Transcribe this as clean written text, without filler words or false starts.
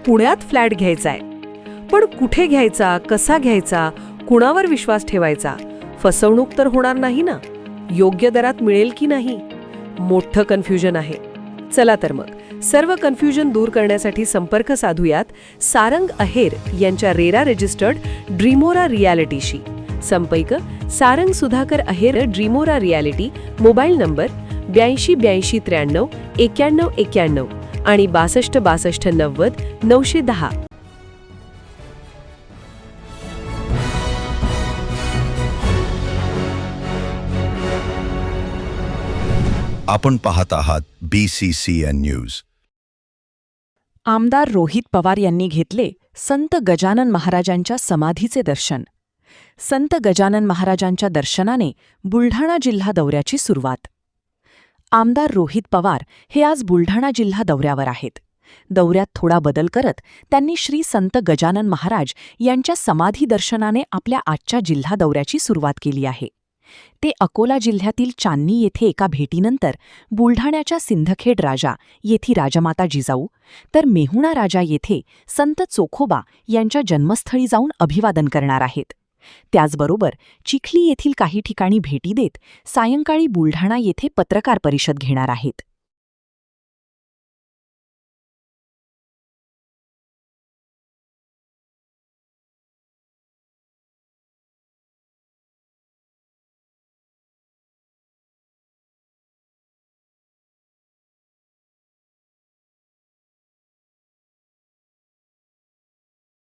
पुण्यात फ्लॅट घ्यायचाय. पण कुठे घ्यायचा, कसा घ्यायचा, कुणावर विश्वास ठेवायचा? फसवणूक तर होणार नाही ना? योग्य दरात मिळेल की नाही? मोठं कन्फ्युजन आहे. चला तर मग सर्व कन्फ्युजन दूर करण्यासाठी संपर्क साधूयात सारंग अहेर यांच्या रेरा रजिस्टर्ड ड्रीमोरा रियालिटीशी. संपर्क सारंग सुधाकर अहेर, ड्रीमोरा रियालिटी. मोबाईल नंबर 82 83 93 91 आणि 62 62 90 910. आपण पाहत आहात BCCN न्यूज. आमदार रोहित पवार यांनी घेतले संत गजानन महाराजांच्या समाधीचे दर्शन. संत गजानन महाराजांच्या दर्शनाने बुलढाणा जिल्हा दौऱ्याची सुरुवात. आमदार रोहित पवार हे आज बुलढाणा जिल्हा दौऱ्यावर आहेत. दौऱ्यात थोडा बदल करत त्यांनी श्री संत गजानन महाराज यांच्या समाधी दर्शनाने आपल्या आजच्या जिल्हा दौऱ्याची सुरुवात केली आहे. ते अकोला जिल्ह्यातील चांदणी येथे एका भेटीनंतर बुलढाण्याच्या सिंदखेड राजा येथे राजमाता जिजाऊ, तर मेहुणा राजा येथे संत चोखोबा यांच्या जन्मस्थळी जाऊन अभिवादन करणार आहेत. त्याचबरोबर चिखली येथील काही ठिकाणी भेटी देत सायंकाळी बुलढाणा येथे पत्रकार परिषद घेणार आहेत.